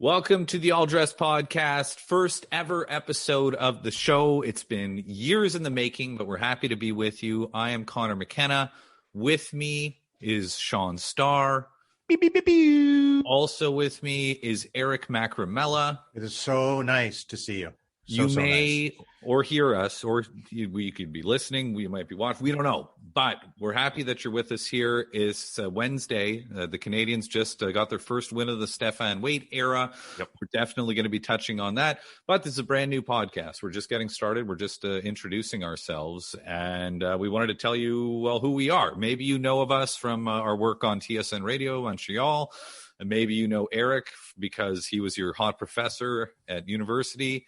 Welcome to the All Dressed Podcast, first ever episode of the show. It's been years in the making, but we're happy to be with you. I am Conor McKenna. With me is Shaun Starr. Beep, beep, beep, beep. Also with me is Eric Macramalla. It is so nice to see you. You may or hear us, or we could be listening. We might be watching. We don't know, but we're happy that you're with us here. It's Wednesday. The Canadians just got their first win of the Stephane Waite era. Yep. We're definitely going to be touching on that, but this is a brand new podcast. We're just getting started. We're just introducing ourselves, and we wanted to tell you, well, who we are. Maybe you know of us from our work on TSN Radio Montreal, and maybe you know Eric because he was your hot professor at university.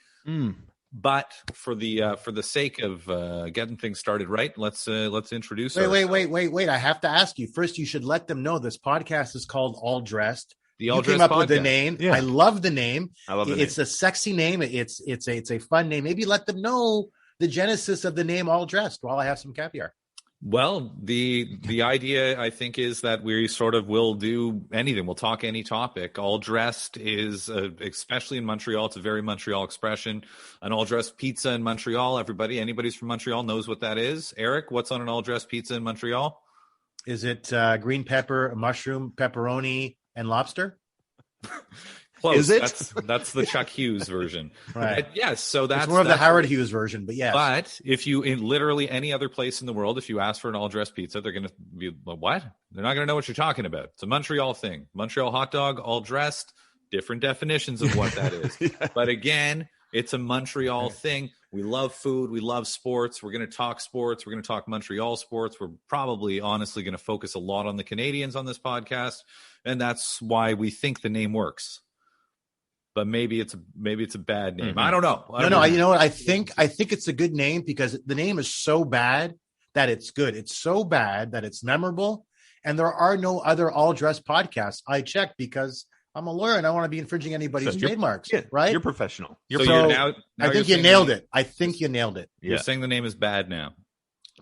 But for the sake of getting things started right, let's introduce. Wait! I have to ask you first. You should let them know this podcast is called All Dressed. The All Dressed came up podcast. with the name. Yeah. I love the name. It's name. A sexy name. It's a fun name. Maybe let them know the genesis of the name All Dressed while I have some caviar. Well, the idea, I think, is that we sort of will do anything. We'll talk any topic. All dressed is, especially in Montreal, it's a very Montreal expression. An all-dressed pizza in Montreal, anybody's from Montreal knows what that is. Eric, what's on an all-dressed pizza in Montreal? Is it green pepper, mushroom, pepperoni, and lobster? Close. Is it? That's the Chuck Hughes version. Right. Yes. So that's it's more of the Howard Hughes version, but yes. But if you, in literally any other place in the world, if you ask for an all-dressed pizza, they're going to be, what? They're not going to know what you're talking about. It's a Montreal thing. Montreal hot dog, all dressed, different definitions of what that is. Yeah. But again, it's a Montreal thing. We love food. We love sports. We're going to talk sports. We're going to talk Montreal sports. We're probably honestly going to focus a lot on the Canadians on this podcast. And that's why we think the name works. But maybe it's a bad name. Mm-hmm. I don't know. No. You know what? I think it's a good name because the name is so bad that it's good. It's so bad that it's memorable. And there are no other all-dressed podcasts. I checked because I'm a lawyer and I want to be infringing anybody's trademarks. Yeah, right? You're professional. Now I think you nailed it. I think you nailed it. You're saying the name is bad now.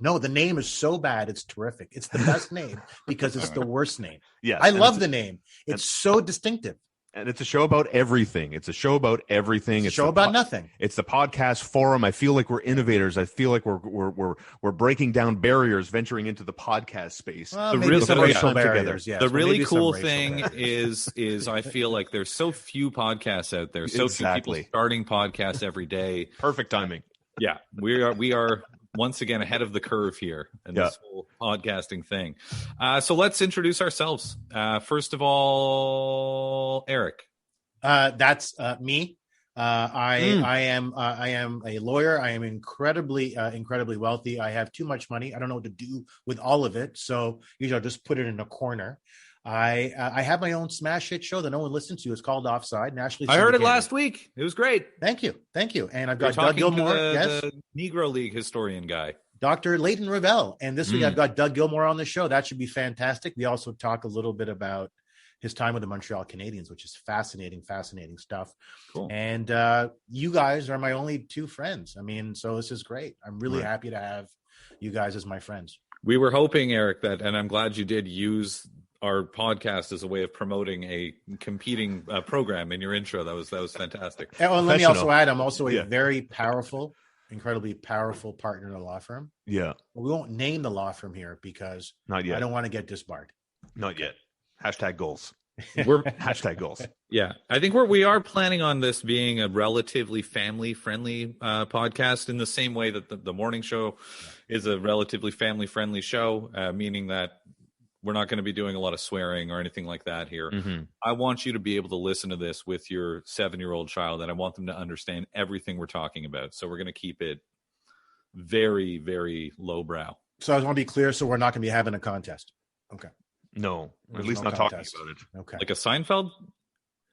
No, the name is so bad. It's terrific. It's the best name because it's the worst name. Yeah, I love the name. It's so distinctive. And it's a show about everything. It's a show about everything. It's a show about nothing. It's the podcast forum. I feel like we're innovators. I feel like we're breaking down barriers, venturing into the podcast space. Well, the really cool thing is I feel like there's so few podcasts out there. So few people starting podcasts every day. Perfect timing. Yeah, we are once again ahead of the curve here in this whole podcasting thing. So let's introduce ourselves. First of all, Eric. That's me. I am a lawyer. I am incredibly wealthy. I have too much money. I don't know what to do with all of it. So usually I'll just put it in a corner. I have my own smash hit show that no one listens to. It's called Offside. Nationally I heard it last week. It was great. Thank you. And I've got Doug Gilmore, the Negro League historian guy, Dr. Leighton Ravel. And this week I've got Doug Gilmore on the show. That should be fantastic. We also talk a little bit about his time with the Montreal Canadiens, which is fascinating stuff. Cool. And you guys are my only two friends. I mean, so this is great. I'm really happy to have you guys as my friends. We were hoping, Eric, that, and I'm glad you did use our podcast as a way of promoting a competing program in your intro. That was fantastic. And let me also add, I'm also a very powerful, incredibly powerful partner in a law firm. Yeah. We won't name the law firm here because not yet. I don't want to get disbarred. Not yet. Hashtag goals. We're hashtag goals. Yeah. I think we are planning on this being a relatively family friendly podcast in the same way that the morning show is a relatively family friendly show, meaning that we're not going to be doing a lot of swearing or anything like that here. Mm-hmm. I want you to be able to listen to this with your 7-year-old child, and I want them to understand everything we're talking about. So we're going to keep it very, very lowbrow. So I want to be clear. So we're not going to be having a contest. Okay. No, at least not contest. Talking about it. Okay. Like a Seinfeld?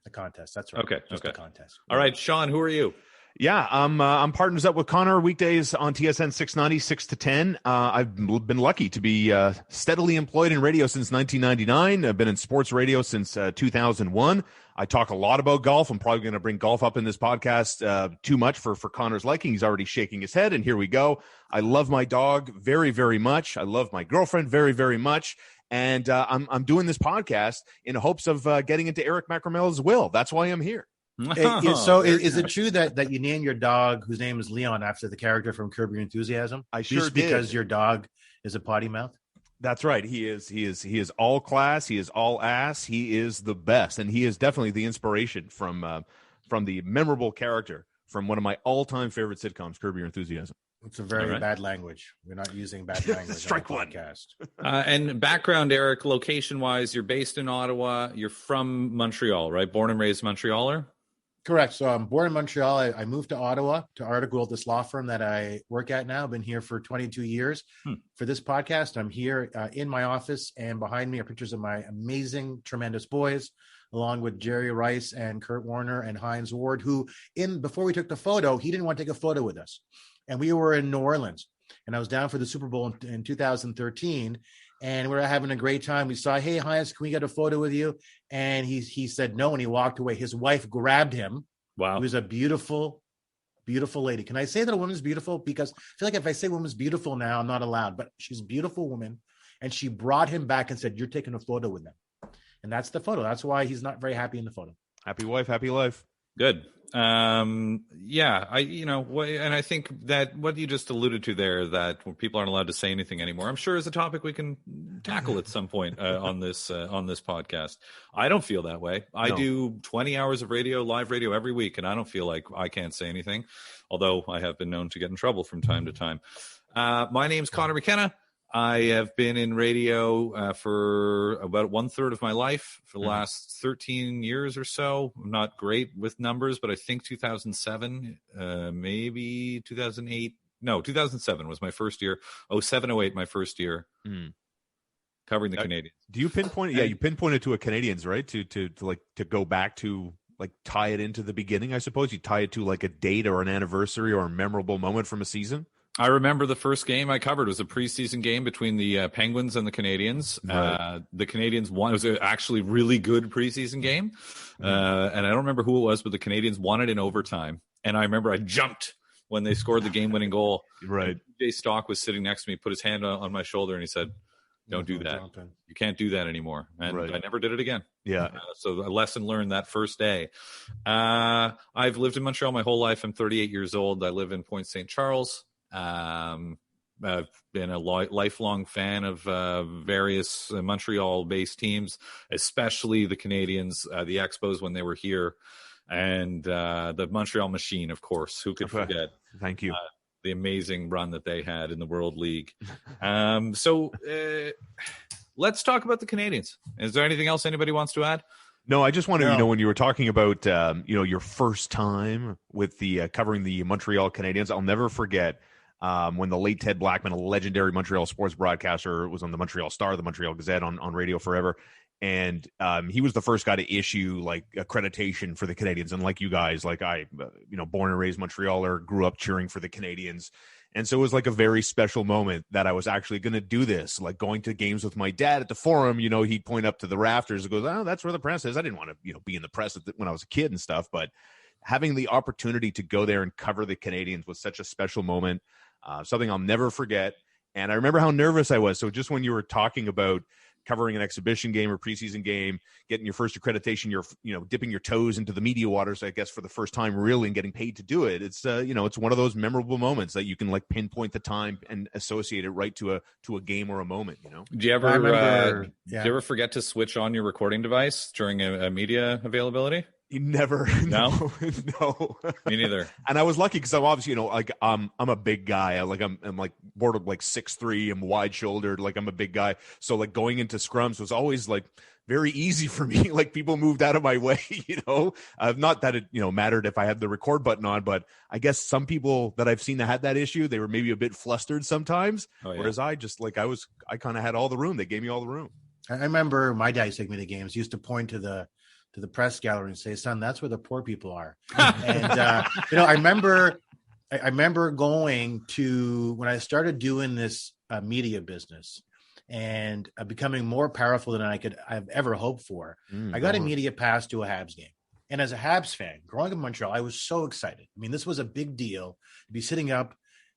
A contest. That's right. Okay. Just a contest. All right, Shaun, who are you? Yeah, I'm partners up with Conor weekdays on TSN 690, 6 to 10. I've been lucky to be steadily employed in radio since 1999. I've been in sports radio since 2001. I talk a lot about golf. I'm probably going to bring golf up in this podcast too much for Conor's liking. He's already shaking his head, and here we go. I love my dog very, very much. I love my girlfriend very, very much. And I'm doing this podcast in hopes of getting into Eric Macramalla's will. That's why I'm here. Is it true that you named your dog, whose name is Leon, after the character from Curb Your Enthusiasm? I sure did. Because your dog is a potty mouth? That's right. He is all class. He is all ass. He is the best, and he is definitely the inspiration from the memorable character from one of my all-time favorite sitcoms, Curb Your Enthusiasm. It's a very bad language. We're not using bad language. Strike on one. Podcast. And background, Eric, location-wise, you're based in Ottawa. You're from Montreal, right? Born and raised Montrealer? Correct. So I'm born in Montreal. I moved to Ottawa to article at this law firm that I work at now. I've been here for 22 years. For this podcast, I'm here in my office, and behind me are pictures of my amazing, tremendous boys, along with Jerry Rice and Kurt Warner and Heinz Ward, who before we took the photo, he didn't want to take a photo with us. And we were in New Orleans, and I was down for the Super Bowl in 2013, and we were having a great time. We saw, hey, Heinz, can we get a photo with you? And he said no, and he walked away. His wife grabbed him. Wow. It was a beautiful, beautiful lady. Can I say that a woman's beautiful? Because I feel like if I say woman's beautiful now, I'm not allowed. But she's a beautiful woman, and she brought him back and said, you're taking a photo with them. And that's the photo. That's why he's not very happy in the photo. Happy wife, happy life. Good. And I think that what you just alluded to there, that people aren't allowed to say anything anymore, I'm sure is a topic we can tackle at some point on this podcast. I don't feel that way. I do 20 hours of live radio every week, and I don't feel like I can't say anything, although I have been known to get in trouble from time to time. My name's Conor McKenna. I have been in radio for about 1/3 of my life for the last 13 years or so. I'm not great with numbers, but I think 2007, maybe 2008. No, 2007 was my first year. 07, 08, my first year covering the Canadians. Do you pinpoint? Yeah, you pinpointed to a Canadians, right? To go back to tie it into the beginning. I suppose you tie it to like a date or an anniversary or a memorable moment from a season. I remember the first game I covered was a preseason game between the Penguins and the Canadians. Right. The Canadians won. It was actually really good preseason game. And I don't remember who it was, but the Canadians won it in overtime. And I remember I jumped when they scored the game-winning goal. Right. Jay Stock was sitting next to me, put his hand on my shoulder, and he said, don't do that. You can't do that anymore. And I never did it again. Yeah. So a lesson learned that first day. I've lived in Montreal my whole life. I'm 38 years old. I live in Point St. Charles. I've been a lifelong fan of various Montreal-based teams, especially the Canadians, the Expos when they were here, and the Montreal Machine, of course. Who could forget? Thank you. The amazing run that they had in the World League. So let's talk about the Canadians. Is there anything else anybody wants to add? No, I just wanted to, when you were talking about, your first time with the covering the Montreal Canadiens, I'll never forget when the late Ted Blackman, a legendary Montreal sports broadcaster, was on the Montreal Star, the Montreal Gazette on radio forever. And he was the first guy to issue like accreditation for the Canadians. And like you guys, like I, born and raised Montrealer, grew up cheering for the Canadians. And so it was like a very special moment that I was actually going to do this, like going to games with my dad at the Forum. He'd point up to the rafters and goes, oh, that's where the press is. I didn't want to, be in the press when I was a kid and stuff, but having the opportunity to go there and cover the Canadians was such a special moment, something I'll never forget. And I remember how nervous I was. So just when you were talking about covering an exhibition game or preseason game, getting your first accreditation, you're dipping your toes into the media waters, I guess, for the first time really and getting paid to do it. It's it's one of those memorable moments that you can like pinpoint the time and associate it right to a game or a moment. Do you ever forget to switch on your recording device during a media availability? You never. No. Me neither. And I was lucky because I'm obviously, I'm a big guy. I'm like bored of like 6'3", I'm wide shouldered, like I'm a big guy. So like going into scrums was always like very easy for me. Like people moved out of my way, not that it, mattered if I had the record button on, but I guess some people that I've seen that had that issue, they were maybe a bit flustered sometimes. Oh, yeah. Whereas I just like, I kind of had all the room. They gave me all the room. I remember my dad used to take me to games. He used to point to the press gallery and say, son, that's where the poor people are. And, I remember going to, when I started doing this media business and becoming more powerful than I've ever hoped for, I got a media pass to a Habs game. And as a Habs fan, growing up in Montreal, I was so excited. I mean, this was a big deal to be sitting up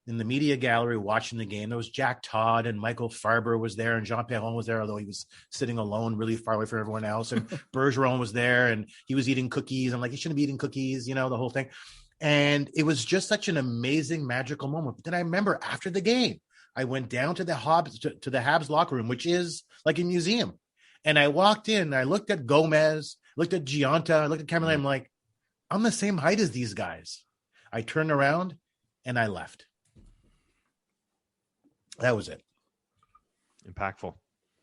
in the media gallery watching the game. There was Jack Todd and Michael Farber was there, and Jean Perron was there, although he was sitting alone, really far away from everyone else. And Bergeron was there, and he was eating cookies. I'm like, he shouldn't be eating cookies, the whole thing. And it was just such an amazing, magical moment. But then I remember after the game, I went down to the Habs locker room, which is like a museum. And I walked in, I looked at Gomez, looked at Giunta, I looked at Camilla. I'm like, I'm the same height as these guys. I turned around and I left. That was it. Impactful.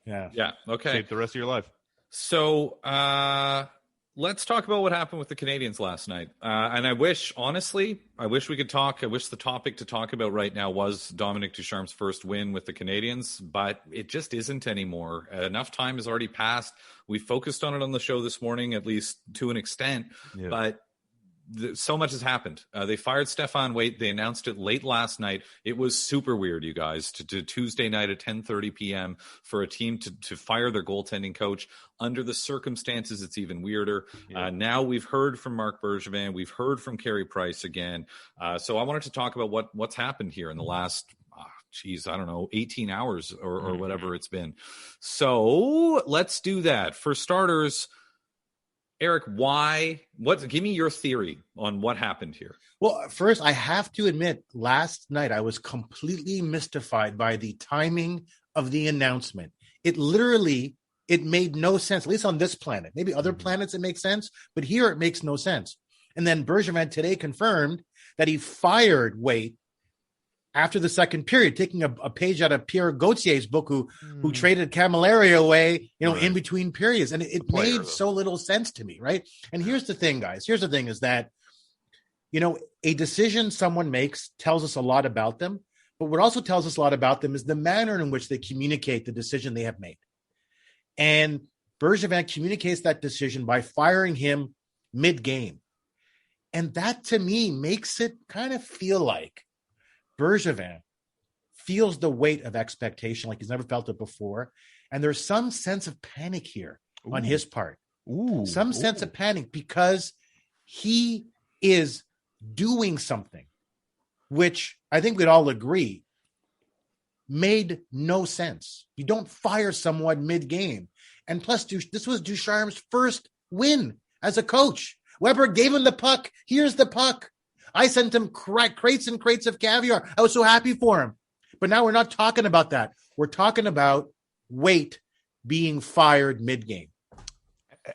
Yeah. Yeah. Okay. Shape the rest of your life. So let's talk about what happened with the Canadiens last night. And I wish we could talk. I wish the topic to talk about right now was Dominic Ducharme's first win with the Canadiens, but it just isn't anymore. Enough time has already passed. We focused on it on the show this morning, at least to an extent, but so much has happened. They fired Stephane Waite. They announced it late last night. It was super weird, you guys, to Tuesday night at 10:30 p.m. for a team to fire their goaltending coach. Under the circumstances, it's even weirder. Yeah. Now we've heard from Marc Bergevin. We've heard from Carey Price again. So I wanted to talk about what's happened here in the last 18 hours or whatever it's been. So let's do that. For starters, Eric, give me your theory on what happened here. Well, first, I have to admit, last night I was completely mystified by the timing of the announcement. It made no sense, at least on this planet. Maybe other planets it makes sense, but here it makes no sense. And then Bergevin today confirmed that he fired Waite after the second period, taking a page out of Pierre Gauthier's book, who traded Camilleri away, in between periods. And it made so little sense to me, right? And here's the thing, guys. Here's the thing is that, a decision someone makes tells us a lot about them, but what also tells us a lot about them is the manner in which they communicate the decision they have made. And Bergevin communicates that decision by firing him mid-game. And that, to me, makes it kind of feel like Bergevin feels the weight of expectation like he's never felt it before. And there's some sense of panic here on his part. Some sense of panic because he is doing something, which I think we'd all agree made no sense. You don't fire someone mid-game. And plus, this was Ducharme's first win as a coach. Weber gave him the puck. Here's the puck. I sent him crates and crates of caviar. I was so happy for him. But now we're not talking about that. We're talking about Waite being fired mid-game.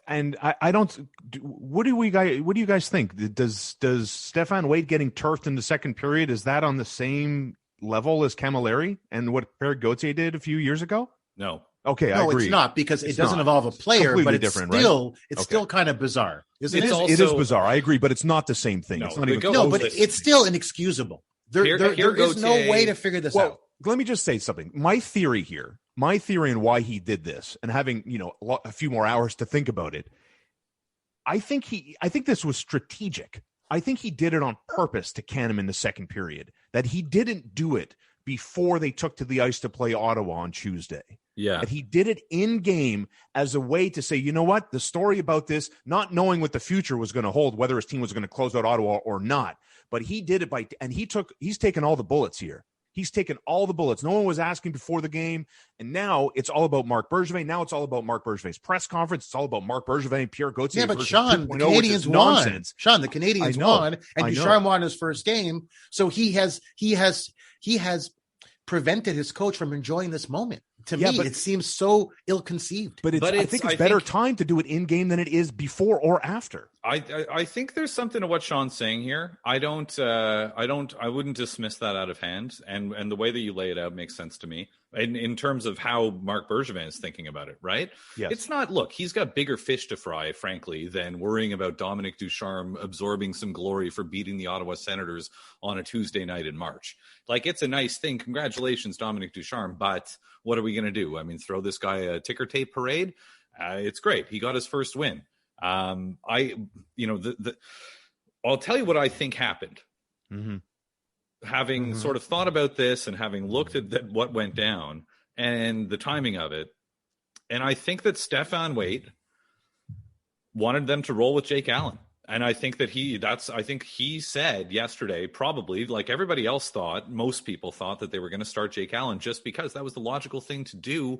And I don't. What do you guys think? Does Stephane Waite getting turfed in the second period, is that on the same level as Camilleri and what Pierre Gauthier did a few years ago? No. Okay, no, I agree. It's not, because it doesn't involve a player, but it's still, right? It's still kind of bizarre. It is bizarre. I agree, but it's not the same thing. No, it's not even but it's still inexcusable. There is no way to figure this out. Let me just say something. My theory and why he did this, and having a few more hours to think about it, I think this was strategic. I think he did it on purpose to can him in the second period. That he didn't do it before they took to the ice to play Ottawa on Tuesday. Yeah. That he did it in game as a way to say, you know what, the story about this, not knowing what the future was going to hold, whether his team was going to close out Ottawa or not, but he did it he's taken all the bullets here. He's taken all the bullets. No one was asking before the game. And now it's all about Marc Bergevin. Now it's all about Marc Bergevin's press conference. It's all about Marc Bergevin, Pierre Gauthier. Yeah, but Shaun, the Canadiens won. Shaun, the Canadiens won, and Ducharme won his first game. So he has prevented his coach from enjoying this moment. To me, it seems so ill-conceived. But I think it's better time to do it in game than it is before or after. I think there's something to what Shaun's saying here. I wouldn't dismiss that out of hand. And the way that you lay it out makes sense to me in terms of how Marc Bergevin is thinking about it, right? Yes. It's not, look, he's got bigger fish to fry, frankly, than worrying about Dominic Ducharme absorbing some glory for beating the Ottawa Senators on a Tuesday night in March. Like, it's a nice thing. Congratulations, Dominic Ducharme. But what are we going to do? I mean, throw this guy a ticker tape parade? It's great. He got his first win. I'll tell you what I think happened. Mm-hmm. Having sort of thought about this and having looked at what went down and the timing of it. And I think that Stephane Waite wanted them to roll with Jake Allen. And I think that he said yesterday, probably like everybody else thought, most people thought that they were going to start Jake Allen just because that was the logical thing to do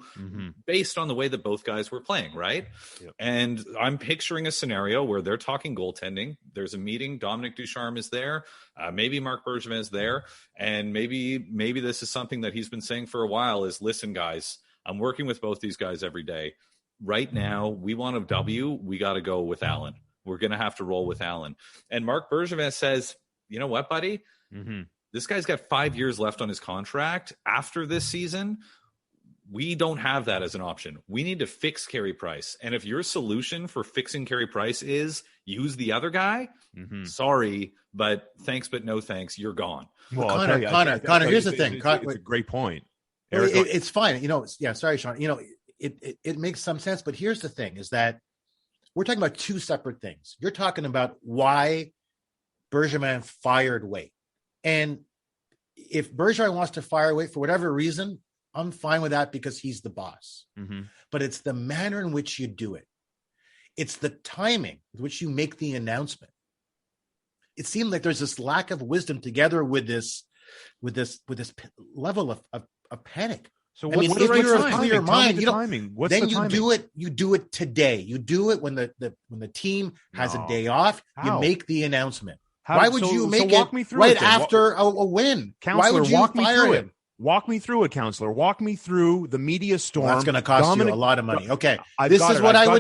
based on the way that both guys were playing, right? Yep. And I'm picturing a scenario where they're talking goaltending. There's a meeting. Dominic Ducharme is there. Maybe Marc Bergevin is there. And maybe this is something that he's been saying for a while is, listen, guys, I'm working with both these guys every day. Right now, we want a W. We got to go with Allen. We're going to have to roll with Allen. And Marc Bergevin says, you know what, buddy? This guy's got 5 years left on his contract. After this season, we don't have that as an option. We need to fix Carey Price. And if your solution for fixing Carey Price is use the other guy, sorry, but thanks, but no thanks. You're gone. Well, Connor, here's the thing. It's a great point. It's fine. Sorry, Shaun. It makes some sense. But here's the thing is that we're talking about two separate things. You're talking about why Bergevin fired Waite. And if Bergevin wants to fire Waite for whatever reason, I'm fine with that because he's the boss. But it's the manner in which you do it. It's the timing with which you make the announcement. It seemed like there's this lack of wisdom together with this level of panic. So if you're a clear mind, you do it today. You do it when the team has a day off. You make the announcement. Why would you make it right after a win? Counselor, why would you fire him? Walk me through it, Counselor. Walk me through the media storm. Well, that's going to cost you a lot of money. Okay, I've got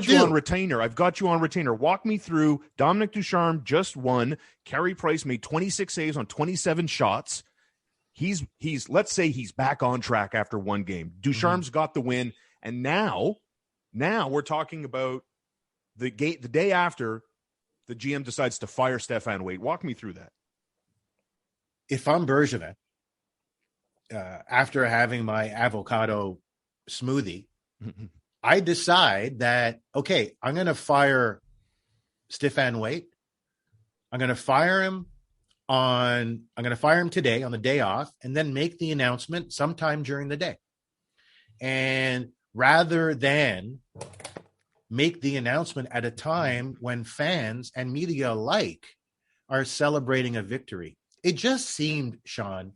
you on retainer. Walk me through. Dominic Ducharme just won. Carey Price made 26 saves on 27 shots. He's let's say he's back on track after one game. Ducharme's got the win, and now we're talking about the day after the GM decides to fire Stephane Waite. Walk me through that. If I'm Bergevin, after having my avocado smoothie, I decide that, okay, I'm going to fire Stephane Waite. I'm going to fire him today on the day off and then make the announcement sometime during the day. And rather than make the announcement at a time when fans and media alike are celebrating a victory, it just seemed, Shaun,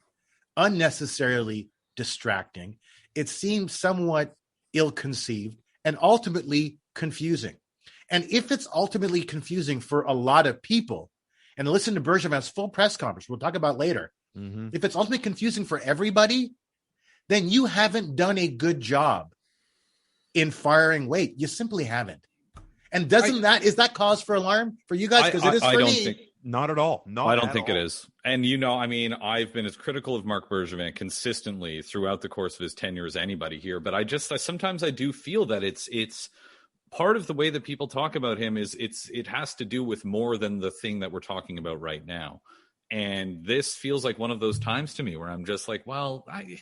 unnecessarily distracting. It seemed somewhat ill-conceived and ultimately confusing. And if it's ultimately confusing for a lot of people, and listen to Bergevin's full press conference, we'll talk about later. If it's ultimately confusing for everybody, then you haven't done a good job in firing Waite. You simply haven't. And is that cause for alarm for you guys? Because it is for me. Not at all. I don't think it is. And, I've been as critical of Marc Bergevin consistently throughout the course of his tenure as anybody here. But I sometimes I do feel that it's part of the way that people talk about him is it has to do with more than the thing that we're talking about right now. And this feels like one of those times to me where I'm just like, well, I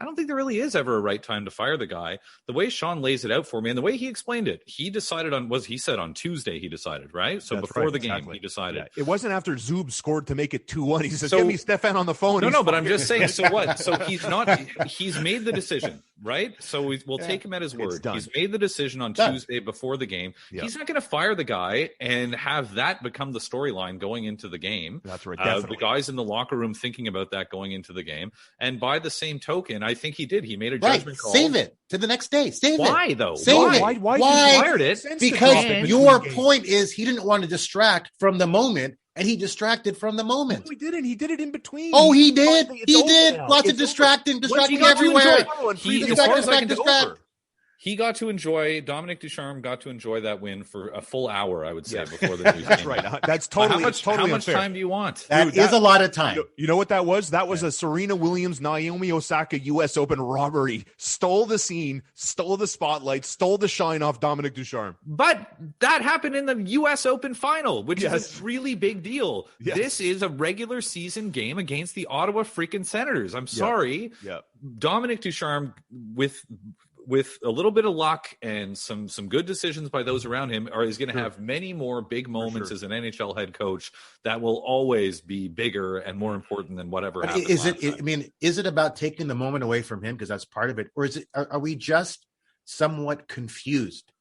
don't think there really is ever a right time to fire the guy. The way Shaun lays it out for me and the way he explained it, he decided he said on Tuesday he decided, right? So before the game, he decided. Yeah. It wasn't after Zub scored to make it 2-1. He says, get me Stephane on the phone. No, but I'm just saying, so what? So he's made the decision, right? So we'll take him at his word. He's made the decision on Tuesday before the game. Yeah. He's not going to fire the guy and have that become the storyline going into the game. That's right. The guys in the locker room thinking about that going into the game. And by the same token, I think he did. He made a judgment call. Save it to the next day. Why, though? Save it. Why fired it? Because your point is he didn't want to distract from the moment, and he distracted from the moment. No, he didn't. He did it in between. Oh, he did. He did. Lots of distracting everywhere. He got to enjoy, Dominic Ducharme got to enjoy that win for a full hour, I would say, before the news. That's right. That's totally How much time do you want? That is a lot of time. You know what that was? That was a Serena Williams, Naomi Osaka U.S. Open robbery. Stole the scene, stole the spotlight, stole the shine off Dominic Ducharme. But that happened in the U.S. Open final, which is a really big deal. Yes. This is a regular season game against the Ottawa freaking Senators. I'm sorry. Yeah. Dominic Ducharme, with a little bit of luck and some good decisions by those around him, is going to have many more big moments as an NHL head coach that will always be bigger and more important than whatever happened. Is it about taking the moment away from him because that's part of it, or are we just somewhat confused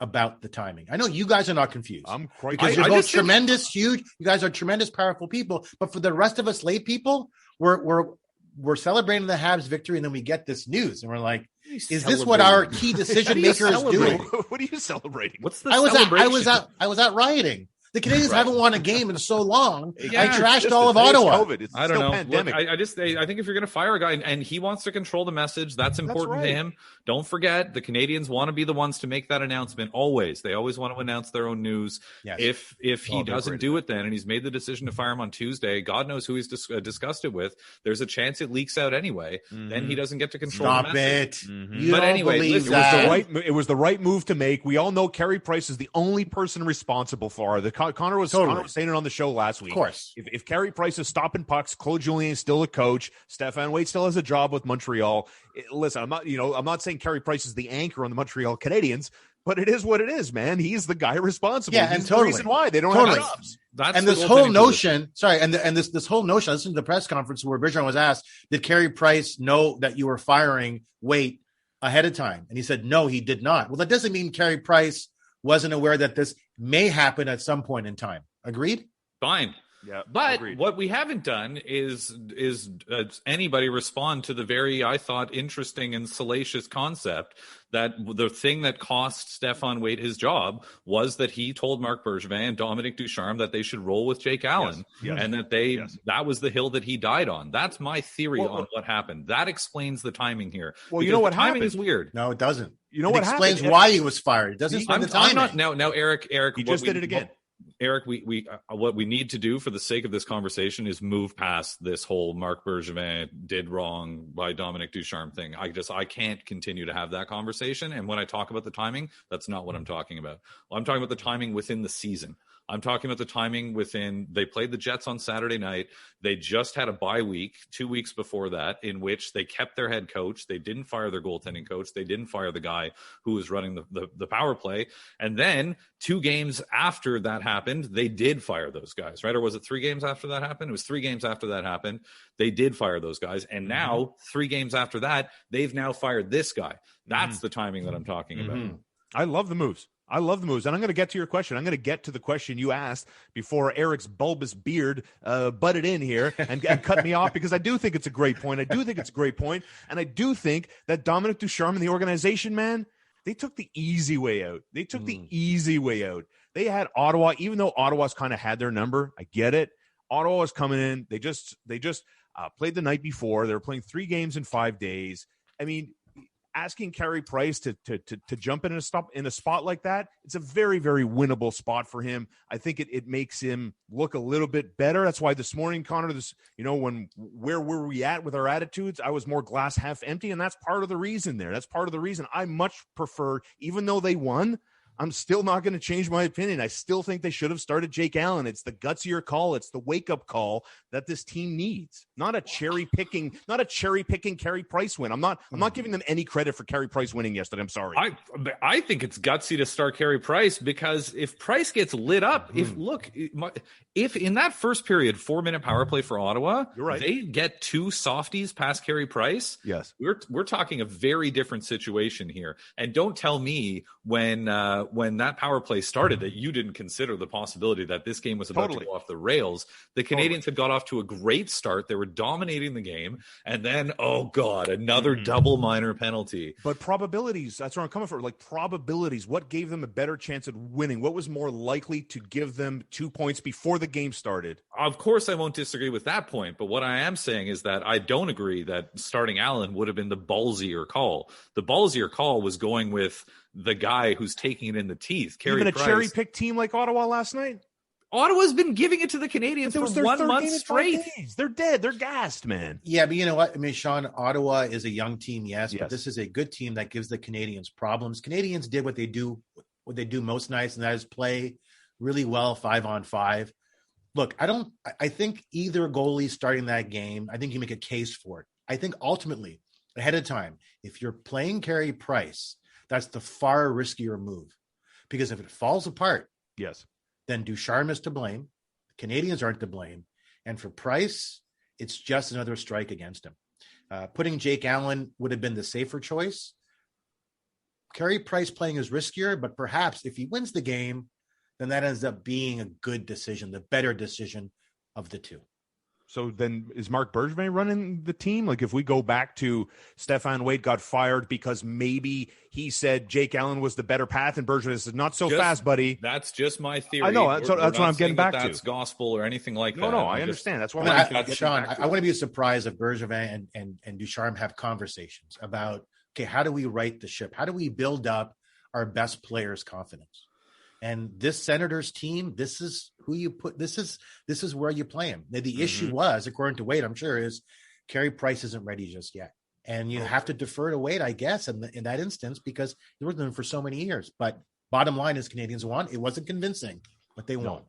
about the timing. I know you guys are not confused. I'm quite because you're both tremendous, huge. You guys are tremendous, powerful people. But for the rest of us lay people, we're celebrating the Habs victory, and then we get this news, and we're like, "Is this what our key decision maker is doing?" What are you celebrating? What's the celebration? I was out rioting. The Canadians haven't won a game in so long. Yeah, I trashed all of Ottawa. It's I don't know. Pandemic. Look, I think if you're going to fire a guy and he wants to control the message, that's important to him. Don't forget, the Canadians want to be the ones to make that announcement. Always, they always want to announce their own news. Yes. If he doesn't do it, then and he's made the decision to fire him on Tuesday, God knows who he's discussed it with. There's a chance it leaks out anyway. Then he doesn't get to control the message. But anyway, listen, it was the right move to make. We all know Carey Price is the only person responsible for it. Connor was saying it on the show last week. Of course. If Carey Price is stopping pucks, Claude Julien is still a coach. Stephane Waite still has a job with Montreal. Listen, I'm not saying Carey Price is the anchor on the Montreal Canadiens, but it is what it is, man. He's the guy responsible. Yeah, He's the reason why they don't have jobs. And this whole notion, this whole notion, I listened to the press conference where Bergeron was asked, did Carey Price know that you were firing Waite ahead of time? And he said, no, he did not. Well, that doesn't mean Carey Price wasn't aware that this may happen at some point in time. Agreed? Fine. Yeah, but agreed. What we haven't done is anybody respond to the very, I thought, interesting and salacious concept that the thing that cost Stephane Waite his job was that he told Marc Bergevin and Dominique Ducharme that they should roll with Jake Allen, and that that was the hill that he died on. That's my theory on what happened. That explains the timing here. Well, you know what timing happened is weird. No, it doesn't. You know what explains happened? why he was fired. It doesn't explain the timing. I'm not now, Eric. He just did it again. Eric, we what we need to do for the sake of this conversation is move past this whole Marc Bergevin did wrong by Dominique Ducharme thing. I can't continue to have that conversation. And when I talk about the timing, that's not what I'm talking about. Well, I'm talking about the timing within the season. I'm talking about the timing within, they played the Jets on Saturday night. They just had a bye week 2 weeks before that, in which they kept their head coach. They didn't fire their goaltending coach. They didn't fire the guy who was running the power play. And then 2 games after that happened, they did fire those guys, right? Or was it 3 games after that happened? It was 3 games after that happened. They did fire those guys. And now 3 games after that, they've now fired this guy. That's the timing that I'm talking about. I love the moves. And I'm going to get to your question. I'm going to get to the question you asked before Eric's bulbous beard butted in here and cut me off, because I do think it's a great point. And I do think that Dominique Ducharme and the organization, man, they took the easy way out. They had Ottawa, even though Ottawa's kind of had their number. I get it. Ottawa was coming in. They just played the night before. They were playing 3 games in 5 days. I mean, asking Carey Price to jump in a spot like that, it's a very, very winnable spot for him. I think it makes him look a little bit better. That's why this morning, Connor, where were we at with our attitudes? I was more glass half empty, and that's part of the reason there. That's part of the reason I much prefer, even though they won, I'm still not going to change my opinion. I still think they should have started Jake Allen. It's the gutsier call. It's the wake-up call that this team needs. Not a cherry-picking Carey Price win. I'm not giving them any credit for Carey Price winning yesterday. I'm sorry. I think it's gutsy to start Carey Price, because if Price gets lit up, if in that first period 4-minute power play for Ottawa, you're right, they get 2 softies past Carey Price. Yes, we're talking a very different situation here. And don't tell me when that power play started that you didn't consider the possibility that this game was about to go off the rails. The Canadians had got off to a great start. They were dominating the game. And then, oh God, another double minor penalty. But probabilities, that's where I'm coming from. Like probabilities, what gave them a better chance at winning? What was more likely to give them 2 points before the game started? Of course, I won't disagree with that point. But what I am saying is that I don't agree that starting Allen would have been the ballsier call. The ballsier call was going with the guy who's taking it in the teeth. Even a cherry-picked team like Ottawa last night? Ottawa's been giving it to the Canadians for 1 month straight. They're dead. They're gassed, man. Yeah, but you know what? I mean, Shaun, Ottawa is a young team, yes, but this is a good team that gives the Canadians problems. Canadians did what they do most nights, and that is play really well 5-on-5. Look, I think either goalie starting that game, I think you make a case for it. I think ultimately, ahead of time, if you're playing Carey Price, that's the far riskier move, because if it falls apart, then Ducharme is to blame. The Canadians aren't to blame. And for Price, it's just another strike against him. Putting Jake Allen would have been the safer choice. Carey Price playing is riskier, but perhaps if he wins the game, then that ends up being a good decision, the better decision of the two. So then is Marc Bergevin running the team? Like if we go back to Stephane Waite got fired because maybe he said Jake Allen was the better path and Bergevin said, not so fast, buddy. That's just my theory. I know. That's what I'm getting back to. That's gospel or anything like that. No, I understand. That's what Shaun, I want to be surprised if Bergevin and Ducharme have conversations about, okay, how do we right the ship? How do we build up our best players' confidence? And this Senators team, this is who you put. This is where you play him. The issue was, according to Wade, I'm sure, is Carey Price isn't ready just yet, and you have to defer to Wade, I guess, in that instance, because he was there for so many years. But bottom line is, Canadians won. It wasn't convincing, but they won.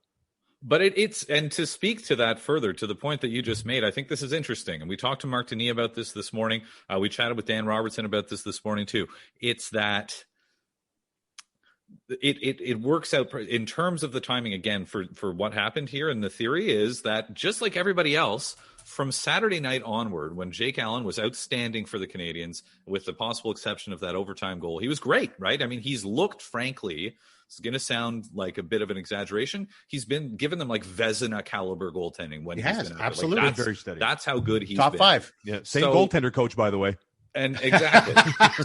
But it's and to speak to that further, to the point that you just made, I think this is interesting. And we talked to Mark Denis about this morning. We chatted with Dan Robertson about this morning too. It's that. It works out in terms of the timing again for what happened here. And the theory is that just like everybody else, from Saturday night onward, when Jake Allen was outstanding for the Canadians, with the possible exception of that overtime goal, he was great, right? I mean, he's looked, frankly, it's going to sound like a bit of an exaggeration, he's been giving them like Vezina caliber goaltending when he he's has been absolutely like, very steady. That's how good he's top been. 5. Yeah, same goaltender coach, by the way. And exactly.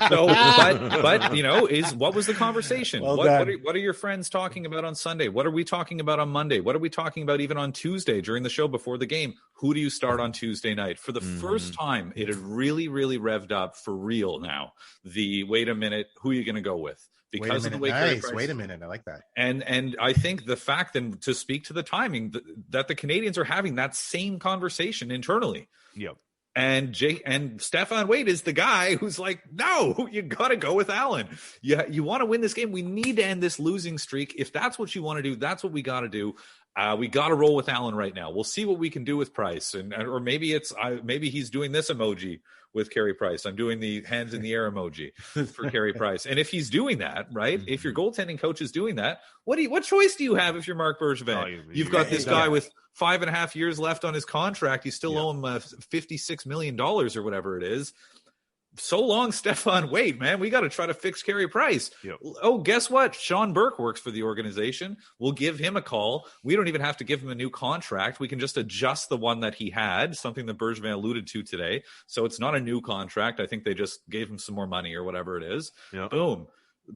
So, but what was the conversation? Well, what are your friends talking about on Sunday? What are we talking about on Monday? What are we talking about even on Tuesday during the show before the game? Who do you start on Tuesday night? For the first time, it had really, really revved up for real now. Wait a minute, who are you going to go with? Because of the way nice. Wait a minute, I like that. And I think the fact, and to speak to the timing, that the Canadians are having that same conversation internally. Yep. And Stephane Waite is the guy who's like, no, you got to go with Allen. You want to win this game. We need to end this losing streak. If that's what you want to do, that's what we got to do. We got to roll with Allen right now. We'll see what we can do with Price, or maybe maybe he's doing this emoji with Carey Price. I'm doing the hands in the air emoji for Carey Price. And if he's doing that, right? If your goaltending coach is doing that, what choice do you have if you're Marc Bergevin? You've got this guy with 5.5 years left on his contract. You still owe him $56 million or whatever it is. So long, Stephane Waite, man. We got to try to fix Carey Price. Yep. Oh, guess what? Sean Burke works for the organization. We'll give him a call. We don't even have to give him a new contract. We can just adjust the one that he had, something that Bergevin alluded to today. So it's not a new contract. I think they just gave him some more money or whatever it is. Yep. Boom.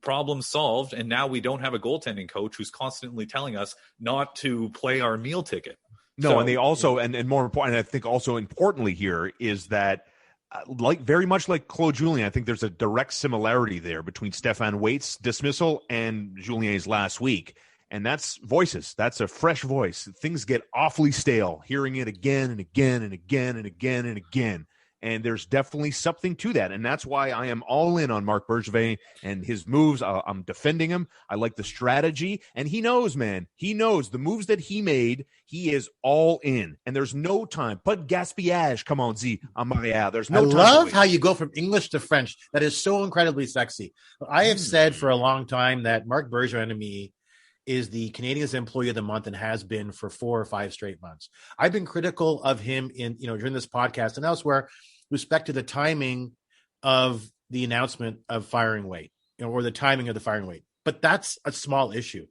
Problem solved. And now we don't have a goaltending coach who's constantly telling us not to play our meal ticket. No, and they also, and more important, I think also importantly here is that very much like Claude Julien, I think there's a direct similarity there between Stephane Waite's dismissal and Julien's last week. And that's voices. That's a fresh voice. Things get awfully stale, hearing it again and again and again and again and again. And there's definitely something to that. And that's why I am all in on Marc Bergevin and his moves. I'm defending him. I like the strategy. And he knows, man. He knows the moves that he made. He is all in. And there's no time. Pas de gaspillage. Come on, Z. There's no time. I love how you go from English to French. That is so incredibly sexy. I have said for a long time that Marc Bergevin to me is the Canadians Employee of the Month and has been for 4 or 5 straight months. I've been critical of him during this podcast and elsewhere, respect to the timing of the announcement of firing Waite, or the timing of the firing Waite. But that's a small issue.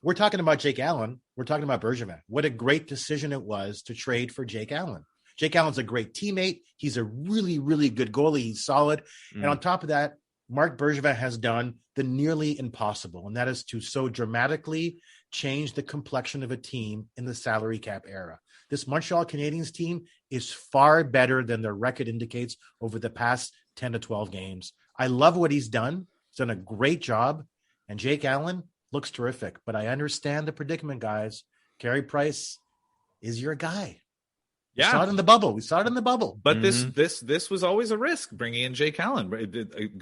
We're talking about Jake Allen. We're talking about Bergevin. What a great decision it was to trade for Jake Allen. Jake Allen's a great teammate. He's a really, really good goalie. He's solid. And on top of that, Marc Bergevin has done the nearly impossible, and that is to so dramatically change the complexion of a team in the salary cap era. This Montreal Canadiens team is far better than their record indicates over the past 10 to 12 games. I love what he's done. He's done a great job, and Jake Allen looks terrific. But I understand the predicament, guys. Carey Price is your guy. Yeah. We saw it in the bubble. But this was always a risk, bringing in Jake Allen,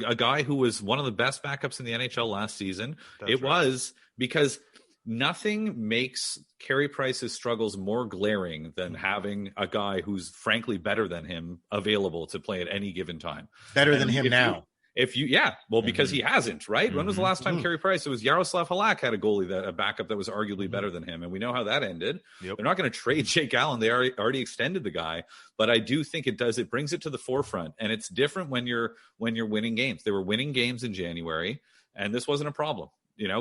a guy who was one of the best backups in the NHL last season. It was because nothing makes Carey Price's struggles more glaring than having a guy who's frankly better than him available to play at any given time. Better than him now. Because he hasn't, right? When was the last time Carey Price? It was Yaroslav Halak had a backup that was arguably better than him, and we know how that ended. Yep. They're not going to trade Jake Allen. They already extended the guy, but I do think it brings it to the forefront, and it's different when you're winning games. They were winning games in January, and this wasn't a problem.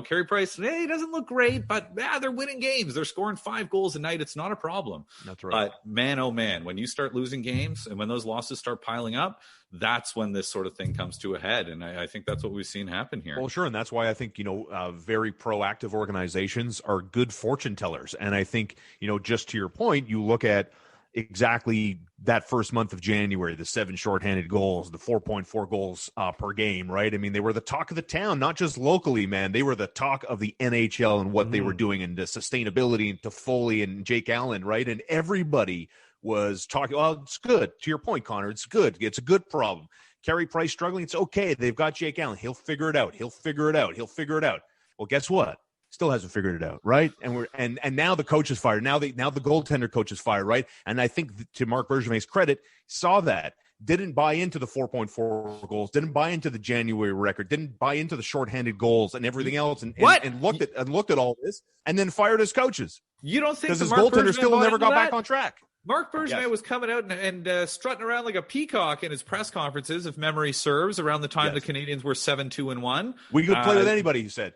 Carey Price, he doesn't look great, but they're winning games. They're scoring 5 goals a night. It's not a problem. That's right. But man, oh man, when you start losing games and when those losses start piling up, that's when this sort of thing comes to a head. And I think that's what we've seen happen here. Well, sure. And that's why I think, very proactive organizations are good fortune tellers. And I think, just to your point, you look at exactly that first month of January, the 7 shorthanded goals, the 4.4 goals per game, right? I mean, they were the talk of the town, not just locally, man. They were the talk of the NHL and what they were doing, and the sustainability, and Toffoli and Jake Allen, right? And everybody was talking, well, it's good. To your point, Connor, it's good. It's a good problem. Carey Price struggling, it's okay. They've got Jake Allen. He'll figure it out. Well, guess what? Still hasn't figured it out, right? And now the coach is fired. Now the goaltender coach is fired, right? And I think to Marc Bergevin's credit, saw that, didn't buy into the 4.4 goals, didn't buy into the January record, didn't buy into the shorthanded goals and everything else, and looked at all this, and then fired his coaches. You don't think because his goaltender still never got back on track? Marc Bergevin was coming out and strutting around like a peacock in his press conferences, if memory serves, around the time the Canadians were 7-2-1. We could play with anybody, he said.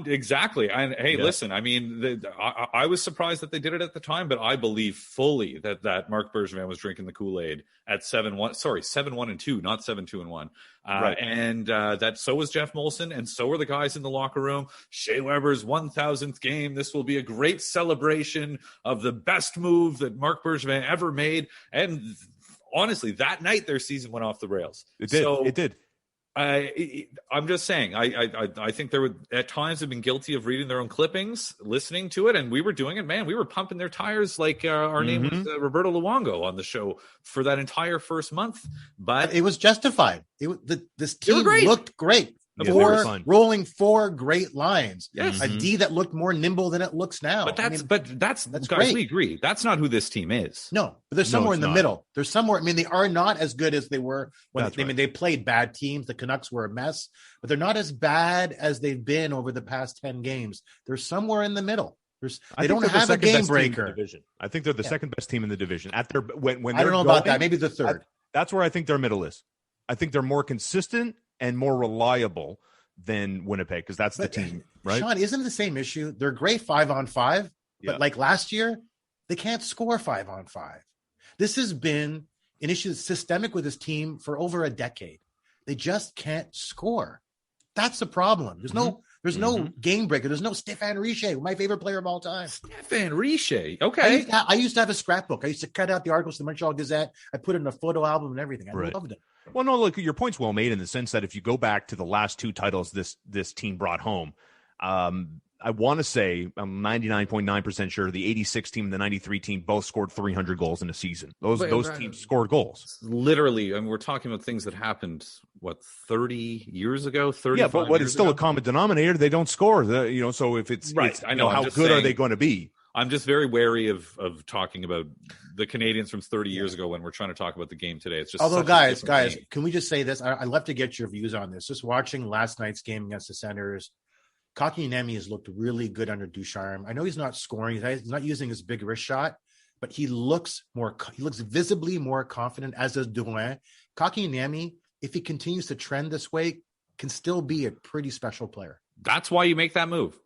Exactly. And hey, listen, I mean, I was surprised that they did it at the time, but I believe fully that Marc Bergevin was drinking the Kool-Aid at 7-1-2, not 7-2-1. Right. And that so was Jeff Molson, and so were the guys in the locker room. Shea Weber's 1,000th game. This will be a great celebration of the best move that Marc Bergevin ever made. And honestly, that night their season went off the rails. It did. I'm just saying, I think there would at times have been guilty of reading their own clippings, listening to it, and we were doing it. Man, we were pumping their tires like our name was Roberto Luongo on the show for that entire first month. But it was justified. This team looked great. Rolling 4 great lines. Yes. A D that looked more nimble than it looks now. But that's guys, great. We agree. That's not who this team is. No, but there's somewhere in the middle. There's somewhere. I mean, they are not as good as they were when they played bad teams. The Canucks were a mess, but they're not as bad as they've been over the past 10 games. They're somewhere in the middle. They don't have a game breaker. I think they're the second best team in the division. At their when I don't know about that. Maybe the third. That's where I think their middle is. I think they're more consistent and more reliable than Winnipeg, because that's the team, right? Shaun, isn't it the same issue? They're great 5-on-5, but like last year, they can't score 5-on-5. This has been an issue that's systemic with this team for over a decade. They just can't score. That's the problem. There's no game breaker. There's no Stephane Waite, my favorite player of all time. Stephane Waite. Okay. I used to have a scrapbook. I used to cut out the articles from the Montreal Gazette. I put it in a photo album and everything. I loved it. Well, no, look, your point's well made in the sense that if you go back to the last 2 titles this team brought home, I want to say I'm 99.9% sure the 86 team and the 93 team both scored 300 goals in a season. Those teams scored goals. Literally, I mean, we're talking about things that happened, 30 years ago, 35 Yeah, but it's still a common denominator. They don't score. So if it's right, I know how good are they going to be? I'm just very wary of talking about the Canadians from 30 years ago when we're trying to talk about the game today. It's just guys, can we just say this? I'd love to get your views on this. Just watching last night's game against the Senators, Kotkaniemi has looked really good under Ducharme. I know he's not scoring. He's not using his big wrist shot, but he looks visibly more confident, as does Drouin. Kotkaniemi, if he continues to trend this way, can still be a pretty special player. That's why you make that move.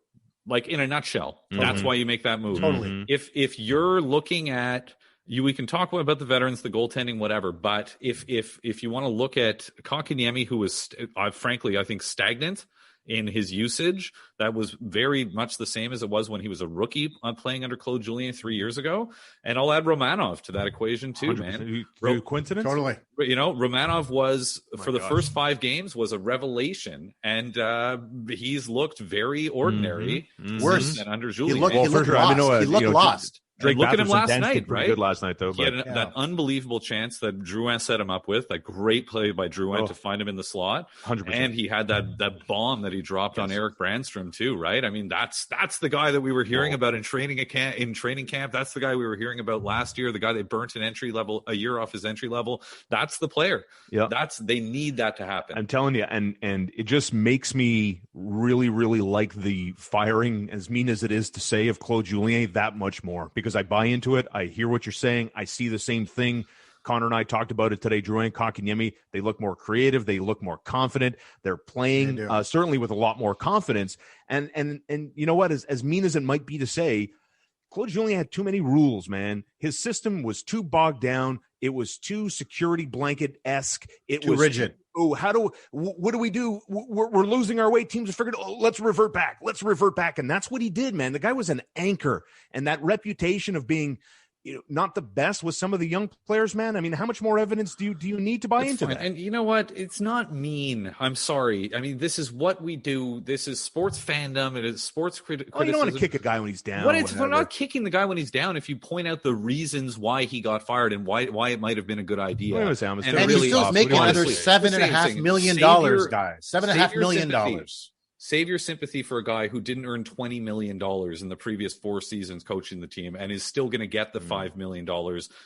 Like in a nutshell, that's why you make that move. Totally. If you're looking at we can talk about the veterans, the goaltending, whatever. But if you want to look at Kotkaniemi, who was frankly, I think, stagnant in his usage, that was very much the same as it was when he was a rookie playing under Claude Julien 3 years ago. And I'll add Romanov to that equation too, man. Coincidence? Totally. Romanov was the first 5 games was a revelation, and he's looked very ordinary worse than under Julien. He looked lost. Drake look at him Batherson last danced night, it pretty right? good last night, though. He had that unbelievable chance that Drouin set him up with. That great play by Drouin to find him in the slot. 100%. And he had that bomb that he dropped on Eric Brandstrom too, right? I mean, that's the guy that we were hearing about in training camp. That's the guy we were hearing about last year. The guy they burnt a year off his entry level. That's the player. Yeah, they need that to happen. I'm telling you, and it just makes me really, really like the firing, as mean as it is to say, of Claude Julien that much more, because I buy into it. I hear what you're saying. I see the same thing. Connor and I talked about it today. Drouin, Kotkaniemi, they look more creative. They look more confident. They're playing certainly with a lot more confidence. And you know what? As mean as it might be to say, Claude Julien had too many rules, man. His system was too bogged down. It was too security blanket-esque. It was rigid. What do we do? We're losing our way. Teams are figured, let's revert back. And that's what he did, man. The guy was an anchor. And that reputation of being not the best with some of the young players, man. I mean, how much more evidence do you need to buy into that? And you know what? It's not mean. I'm sorry. I mean, this is what we do. This is sports fandom. It is sports criticism. You don't want to kick a guy when he's down. We're not kicking the guy when he's down if you point out the reasons why he got fired and why it might have been a good idea. And he's still making another $7.5 million, guys. $7.5 million. Save your sympathy for a guy who didn't earn $20 million in the previous 4 seasons coaching the team and is still going to get the $5 million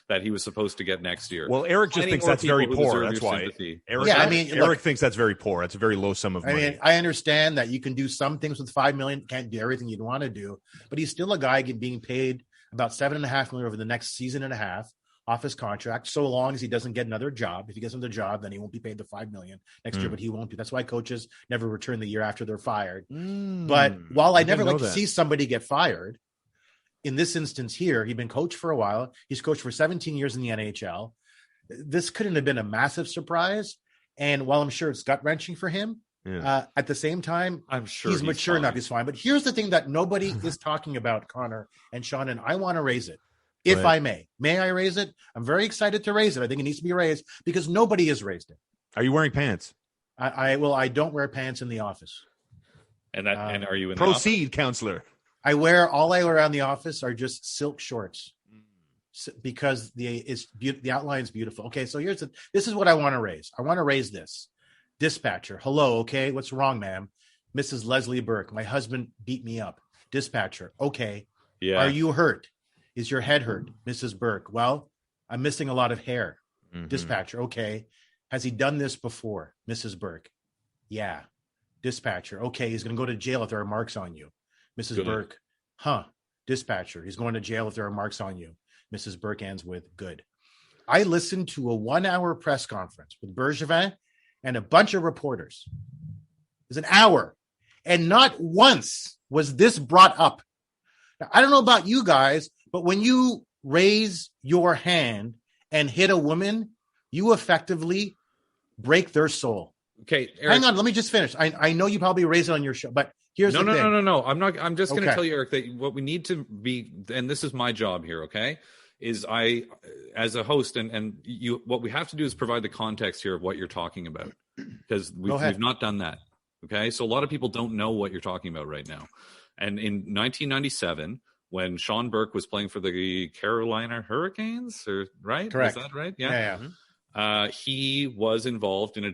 that he was supposed to get next year. Well, Eric just thinks that's very poor. That's why. Eric thinks that's very poor. That's a very low sum of money. I mean, I understand that you can do some things with $5 million. Can't do everything you'd want to do, but he's still a guy being paid about $7.5 million over the next season and a half off his contract, so long as he doesn't get another job. If he gets another job, then he won't be paid the $5 million next year, but he won't be. That's why coaches never return the year after they're fired. But while I never like to see somebody get fired, in this instance here, he'd been coached for a while. He's coached for 17 years in the NHL. This couldn't have been a massive surprise. And while I'm sure it's gut-wrenching for him, at the same time, I'm sure he's mature enough. He's fine. But here's the thing that nobody is talking about, Connor and Shaun, and I want to raise it. If I may I raise it? I'm very excited to raise it. I think it needs to be raised because nobody has raised it. Are you wearing pants? I don't wear pants in the office. And are you in proceed, the office? counselor? All I wear around the office are just silk shorts because the outline is beautiful. Okay, so this is what I want to raise. I want to raise this. Dispatcher, hello, okay, what's wrong, ma'am? Mrs. Leslie Burke, my husband beat me up. Dispatcher, okay. Yeah. Are you hurt? Is your head hurt, Mrs. Burke? Well, I'm missing a lot of hair. Dispatcher, okay. Has he done this before, Mrs. Burke? Yeah. Dispatcher, okay. He's going to go to jail if there are marks on you. Mrs. Burke, Dispatcher, he's going to jail if there are marks on you. Mrs. Burke ends with good. I listened to a 1-hour press conference with Bergevin and a bunch of reporters. It was an hour. And not once was this brought up. Now, I don't know about you guys, but when you raise your hand and hit a woman, you effectively break their soul. Okay, Eric, hang on. Let me just finish. I know you probably raised it on your show, but here's the thing. No. I'm not. I'm just going to tell you, Eric, that what we need to be, and this is my job here. Okay, is I, as a host, and you, what we have to do is provide the context here of what you're talking about, because we've not done that. Okay, so a lot of people don't know what you're talking about right now, and in 1997. When Shaun Burke was playing for the Carolina Hurricanes, right? Correct. Is that right? Yeah. He was involved in a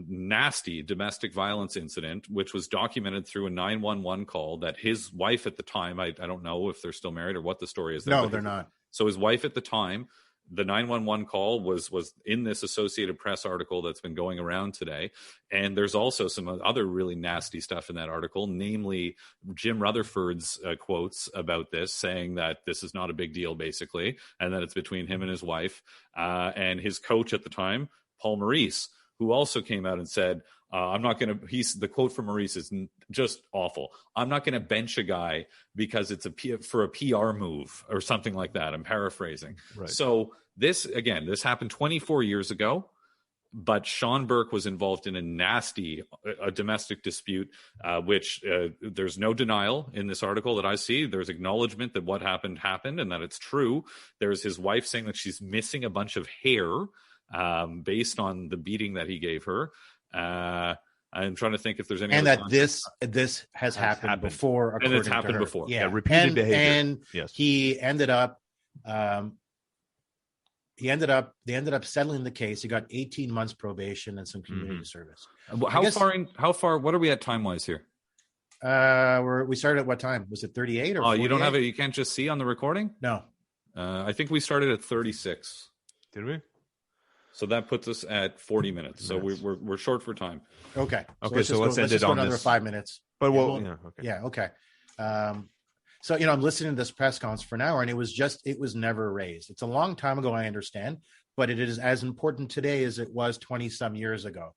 nasty domestic violence incident, which was documented through a 911 call that his wife at the time, I don't know if they're still married or what the story is. No, they're not. So his wife at the time, the 911 call was in this Associated Press article that's been going around today. And there's also some other really nasty stuff in that article, namely Jim Rutherford's quotes about this, saying that this is not a big deal, basically, and that it's between him and his wife. And his coach at the time, Paul Maurice, who also came out and said, I'm not going to, the quote from Maurice is just awful. I'm not going to bench a guy because it's for a PR move or something like that. I'm paraphrasing. Right. So this happened 24 years ago, but Shaun Burke was involved in a domestic dispute, which there's no denial in this article that I see. There's acknowledgement that what happened and that it's true. There's his wife saying that she's missing a bunch of hair based on the beating that he gave her. I'm trying to think if there's any. And other that this has happened before, and it's happened before. Yeah, repeated behavior. And yes, he ended up. They ended up settling the case. He got 18 months probation and some community service. How far? What are we at time wise here? We started at what time? Was it 38 or? 48? You don't have it. You can't just see on the recording. No. I think we started at 36. Did we? So that puts us at 40 minutes. So we're short for time. Okay. So let's end it on another this. 5 minutes. But okay. So I'm listening to this press conference for an hour, and it was never raised. It's a long time ago, I understand, but it is as important today as it was 20 some years ago.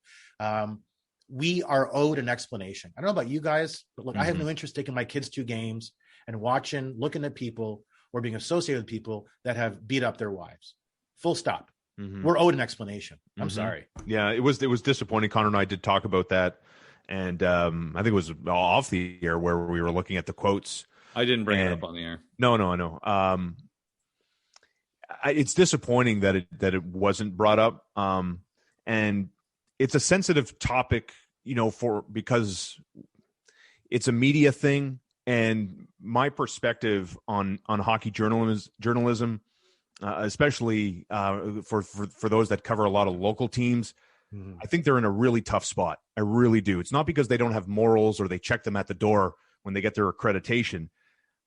We are owed an explanation. I don't know about you guys, but look, I have no interest taking my kids to games and looking at people or being associated with people that have beat up their wives. Full stop. We're owed an explanation. I'm sorry. Yeah, it was disappointing. Connor and I did talk about that, and I think it was off the air where we were looking at the quotes. I didn't bring it up on the air. No, I know. It's disappointing that it wasn't brought up, and it's a sensitive topic, because it's a media thing, and my perspective on hockey journalism, especially for those that cover a lot of local teams, I think they're in a really tough spot. I really do. It's not because they don't have morals or they check them at the door when they get their accreditation.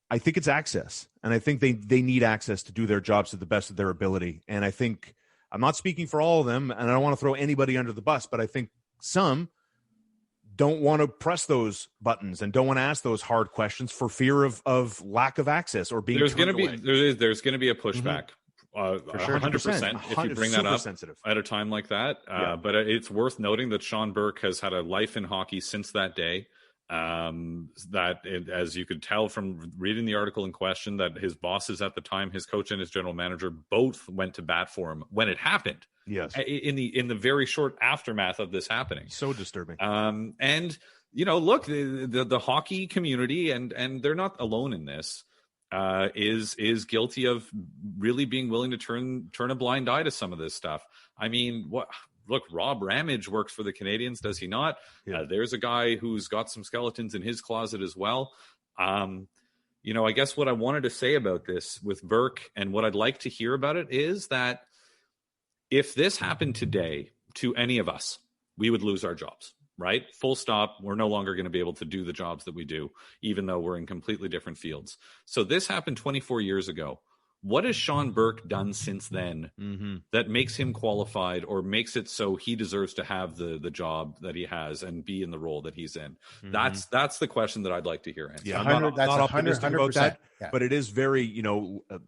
I think it's access, and I think they need access to do their jobs to the best of their ability. And I think, I'm not speaking for all of them, and I don't want to throw anybody under the bus, but I think some don't want to press those buttons and don't want to ask those hard questions for fear of lack of access or being there's going to be a pushback. For sure, 100%. If you bring that up at a time like that, but it's worth noting that Shaun Burke has had a life in hockey since that day. As you could tell from reading the article in question, that his bosses at the time, his coach and his general manager, both went to bat for him when it happened. Yes, in the very short aftermath of this happening. So disturbing. And look, the hockey community, and they're not alone in this, is guilty of really being willing to turn a blind eye to some of this stuff. I mean, what? Look, Rob Ramage works for the Canadians, does he not? Yeah. There's a guy who's got some skeletons in his closet as well. I guess what I wanted to say about this with Burke, and what I'd like to hear about it, is that if this happened today to any of us, we would lose our jobs, right? Full stop. We're no longer going to be able to do the jobs that we do, even though we're in completely different fields. So this happened 24 years ago. What has Shaun Burke done since then that makes him qualified, or makes it so he deserves to have the job that he has and be in the role that he's in? That's the question that I'd like to hear answered. Yeah, I'm not optimistic about that, but it is very,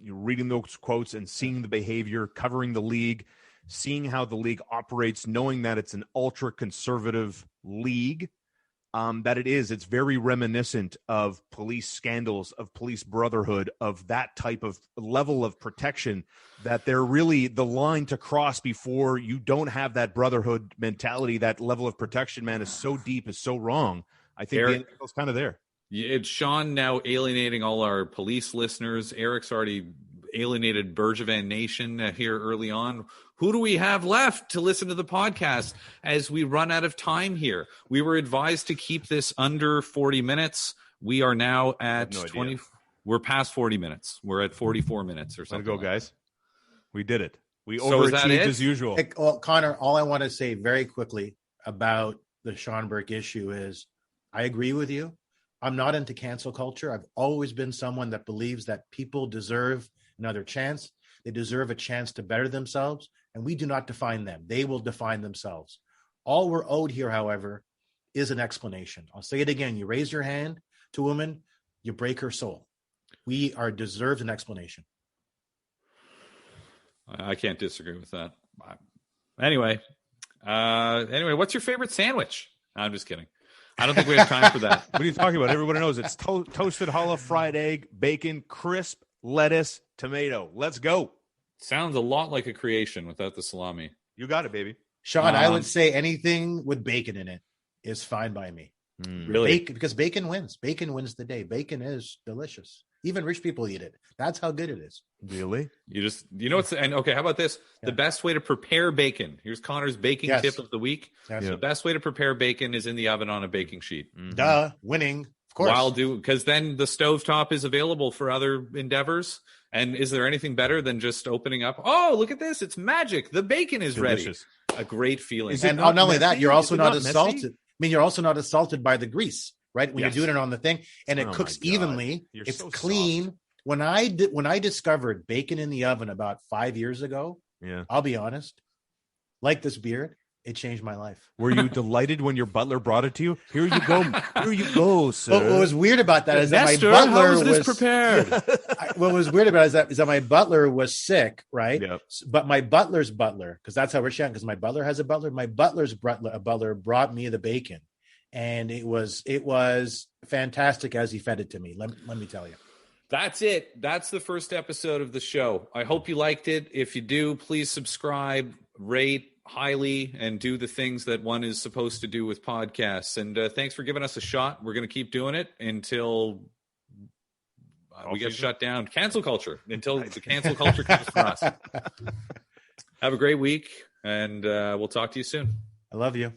reading those quotes and seeing the behavior, covering the league, seeing how the league operates, knowing that it's an ultra conservative league. It's very reminiscent of police scandals, of police brotherhood, of that type of level of protection, that they're really the line to cross before you don't have that brotherhood mentality. That level of protection, man, is so deep, is so wrong. I think the NFL's kind of there. It's Shaun now alienating all our police listeners. Eric's already alienated Bergevin Nation here early on. Who do we have left to listen to the podcast as we run out of time here? We were advised to keep this under 40 minutes. We are now at 20. We're past 40 minutes. We're at 44 minutes or something. Let's go, guys. We did it. We overachieved as usual. Well, Connor, all I want to say very quickly about the Shaun Burke issue is I agree with you. I'm not into cancel culture. I've always been someone that believes that people deserve another chance. They deserve a chance to better themselves, and we do not define them. They will define themselves. All we're owed here, however, is an explanation. I'll say it again. You raise your hand to a woman, you break her soul. We are deserved an explanation. I can't disagree with that. Anyway, what's your favorite sandwich? I'm just kidding. I don't think we have time for that. What are you talking about? Everybody knows it's toasted hollow fried egg, bacon, crisp, lettuce, tomato. Let's go. Sounds a lot like a creation without the salami. You got it, baby. Shaun, I would say anything with bacon in it is fine by me. Really? Because bacon wins. Bacon wins the day. Bacon is delicious. Even rich people eat it. That's how good it is. Really? Okay, how about this? Yeah. The best way to prepare bacon. Here's Connor's baking tip of the week. Yes. The best way to prepare bacon is in the oven on a baking sheet. Mm-hmm. Duh, winning. Of course. Because then the stovetop is available for other endeavors. And is there anything better than just opening up? Oh, look at this. It's magic. The bacon is delicious. Ready. A great feeling. And not only that, you're also not assaulted. You're also not assaulted by the grease, right? When you're doing it on the thing and it cooks evenly, it's so clean. Soft. When I discovered bacon in the oven about 5 years ago, I'll be honest, like this beard, it changed my life. Were you delighted when your butler brought it to you? Here you go, sir. What was weird about that is that my butler was prepared. What was weird about it is that my butler was sick, right? Yep. But my butler's butler, because that's how we're sharing, because my butler has a butler. My butler's butler brought me the bacon, and it was fantastic as he fed it to me. Let me tell you. That's it. That's the first episode of the show. I hope you liked it. If you do, please subscribe, rate highly, and do the things that one is supposed to do with podcasts. And thanks for giving us a shot. We're going to keep doing it until we get shut down. Cancel culture. Until the cancel culture comes from us. Have a great week, and we'll talk to you soon. I love you.